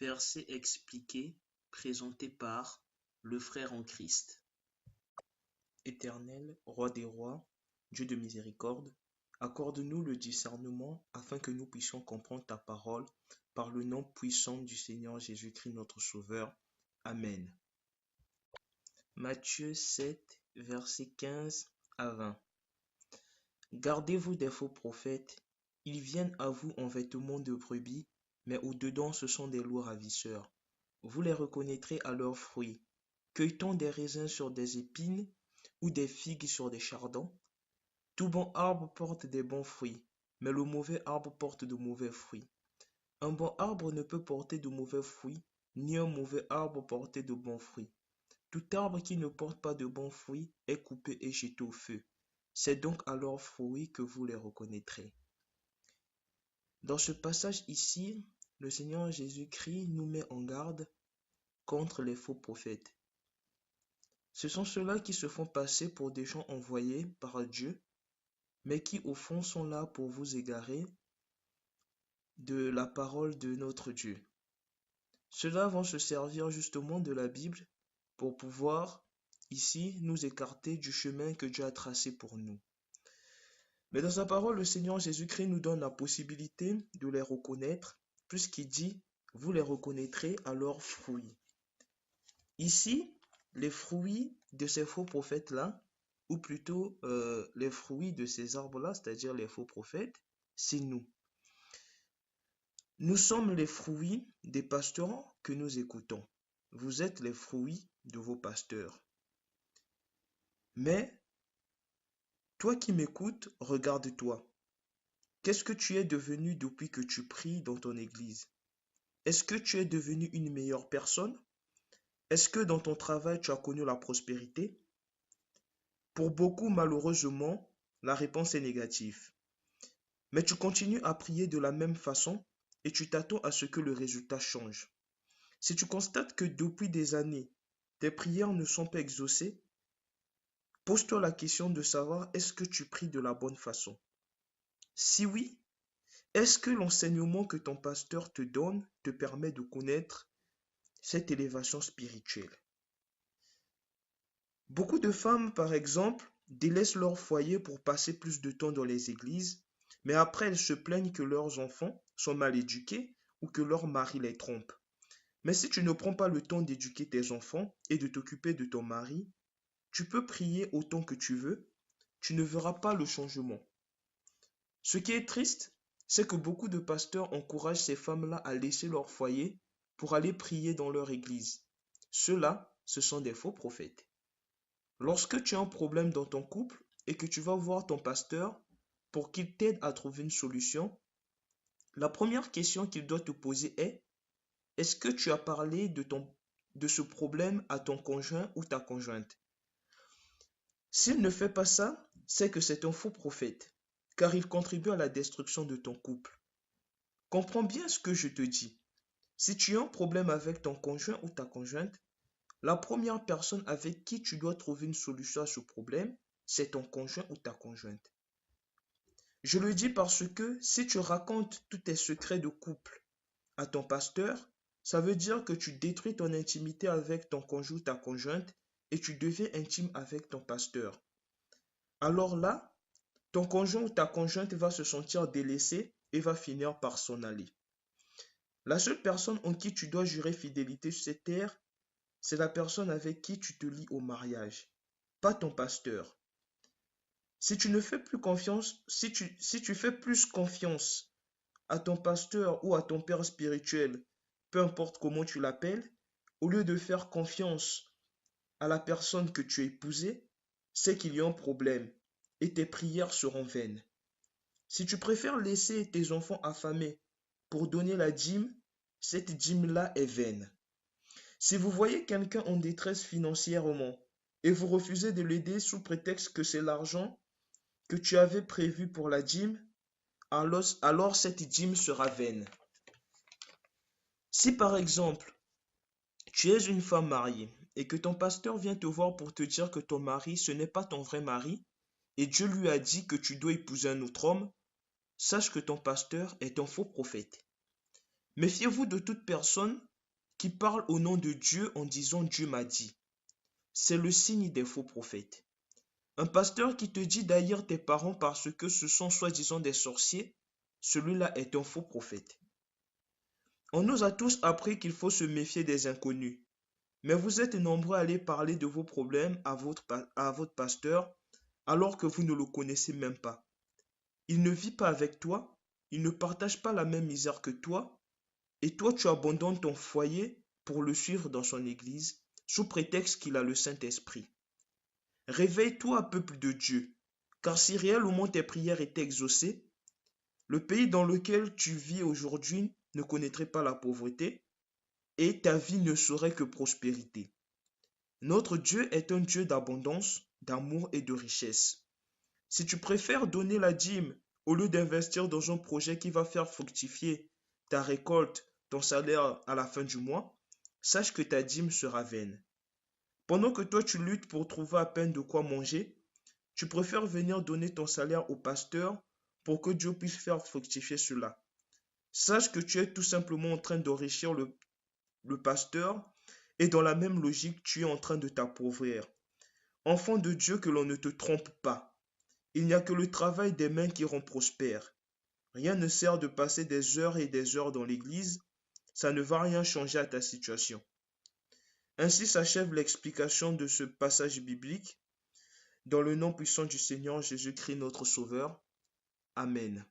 Verset expliqué, présenté par le frère en Christ. Éternel, roi des rois, Dieu de miséricorde, accorde-nous le discernement afin que nous puissions comprendre ta parole par le nom puissant du Seigneur Jésus-Christ notre Sauveur. Amen. Matthieu 7, versets 15 à 20. Gardez-vous des faux prophètes. Ils viennent à vous en vêtements de brebis, mais au-dedans ce sont des loups ravisseurs. Vous les reconnaîtrez à leurs fruits. Cueille-t-on des raisins sur des épines ou des figues sur des chardons? Tout bon arbre porte des bons fruits, mais le mauvais arbre porte de mauvais fruits. Un bon arbre ne peut porter de mauvais fruits, ni un mauvais arbre porter de bons fruits. Tout arbre qui ne porte pas de bons fruits est coupé et jeté au feu. C'est donc à leurs fruits que vous les reconnaîtrez. Dans ce passage ici, le Seigneur Jésus-Christ nous met en garde contre les faux prophètes. Ce sont ceux-là qui se font passer pour des gens envoyés par Dieu, mais qui au fond sont là pour vous égarer de la parole de notre Dieu. Ceux-là vont se servir justement de la Bible pour pouvoir ici nous écarter du chemin que Dieu a tracé pour nous. Mais dans sa parole, le Seigneur Jésus-Christ nous donne la possibilité de les reconnaître, puisqu'il dit, vous les reconnaîtrez à leurs fruits. Ici, les fruits de ces faux prophètes-là, ou plutôt les fruits de ces arbres-là, c'est-à-dire les faux prophètes, c'est nous. Nous sommes les fruits des pasteurs que nous écoutons. Vous êtes les fruits de vos pasteurs. Mais, toi qui m'écoutes, regarde-toi. Qu'est-ce que tu es devenu depuis que tu pries dans ton église? Est-ce que tu es devenu une meilleure personne? Est-ce que dans ton travail tu as connu la prospérité? Pour beaucoup, malheureusement, la réponse est négative. Mais tu continues à prier de la même façon et tu t'attends à ce que le résultat change. Si tu constates que depuis des années, tes prières ne sont pas exaucées, pose-toi la question de savoir est-ce que tu pries de la bonne façon. Si oui, est-ce que l'enseignement que ton pasteur te donne te permet de connaître cette élévation spirituelle? Beaucoup de femmes, par exemple, délaissent leur foyer pour passer plus de temps dans les églises, mais après elles se plaignent que leurs enfants sont mal éduqués ou que leur mari les trompe. Mais si tu ne prends pas le temps d'éduquer tes enfants et de t'occuper de ton mari, tu peux prier autant que tu veux, tu ne verras pas le changement. Ce qui est triste, c'est que beaucoup de pasteurs encouragent ces femmes-là à laisser leur foyer pour aller prier dans leur église. Ceux-là, ce sont des faux prophètes. Lorsque tu as un problème dans ton couple et que tu vas voir ton pasteur pour qu'il t'aide à trouver une solution, la première question qu'il doit te poser est: est-ce que tu as parlé de ce problème à ton conjoint ou ta conjointe? S'il ne fait pas ça, c'est que c'est un faux prophète, car il contribue à la destruction de ton couple. Comprends bien ce que je te dis. Si tu as un problème avec ton conjoint ou ta conjointe, la première personne avec qui tu dois trouver une solution à ce problème, c'est ton conjoint ou ta conjointe. Je le dis parce que si tu racontes tous tes secrets de couple à ton pasteur, ça veut dire que tu détruis ton intimité avec ton conjoint ou ta conjointe et tu deviens intime avec ton pasteur. Alors là, ton conjoint ou ta conjointe va se sentir délaissé et va finir par s'en aller. La seule personne en qui tu dois jurer fidélité sur cette terre, c'est la personne avec qui tu te lis au mariage, pas ton pasteur. Si tu ne fais plus confiance, si tu fais plus confiance à ton pasteur ou à ton père spirituel, peu importe comment tu l'appelles, au lieu de faire confiance à la personne que tu as épousée, c'est qu'il y a un problème et tes prières seront vaines. Si tu préfères laisser tes enfants affamés pour donner la dîme, cette dîme-là est vaine. Si vous voyez quelqu'un en détresse financièrement et vous refusez de l'aider sous prétexte que c'est l'argent que tu avais prévu pour la dîme, alors cette dîme sera vaine. Si par exemple, tu es une femme mariée et que ton pasteur vient te voir pour te dire que ton mari, ce n'est pas ton vrai mari, et Dieu lui a dit que tu dois épouser un autre homme, sache que ton pasteur est un faux prophète. Méfiez-vous de toute personne qui parlent au nom de Dieu en disant Dieu m'a dit. C'est le signe des faux prophètes. Un pasteur qui te dit d'haïr tes parents parce que ce sont soi-disant des sorciers, celui-là est un faux prophète. On nous a tous appris qu'il faut se méfier des inconnus, mais vous êtes nombreux à aller parler de vos problèmes à votre pasteur alors que vous ne le connaissez même pas. Il ne vit pas avec toi, il ne partage pas la même misère que toi, et toi tu abandonnes ton foyer pour le suivre dans son église sous prétexte qu'il a le Saint-Esprit. Réveille-toi, peuple de Dieu, car si réellement tes prières étaient exaucées, le pays dans lequel tu vis aujourd'hui ne connaîtrait pas la pauvreté et ta vie ne serait que prospérité. Notre Dieu est un Dieu d'abondance, d'amour et de richesse. Si tu préfères donner la dîme au lieu d'investir dans un projet qui va faire fructifier ta récolte, ton salaire à la fin du mois, sache que ta dîme sera vaine. Pendant que toi tu luttes pour trouver à peine de quoi manger, tu préfères venir donner ton salaire au pasteur pour que Dieu puisse faire fructifier cela. Sache que tu es tout simplement en train d'enrichir le pasteur et dans la même logique, tu es en train de t'appauvrir. Enfant de Dieu, que l'on ne te trompe pas. Il n'y a que le travail des mains qui rend prospère. Rien ne sert de passer des heures et des heures dans l'église, ça ne va rien changer à ta situation. Ainsi s'achève l'explication de ce passage biblique. Dans le nom puissant du Seigneur Jésus-Christ notre Sauveur. Amen.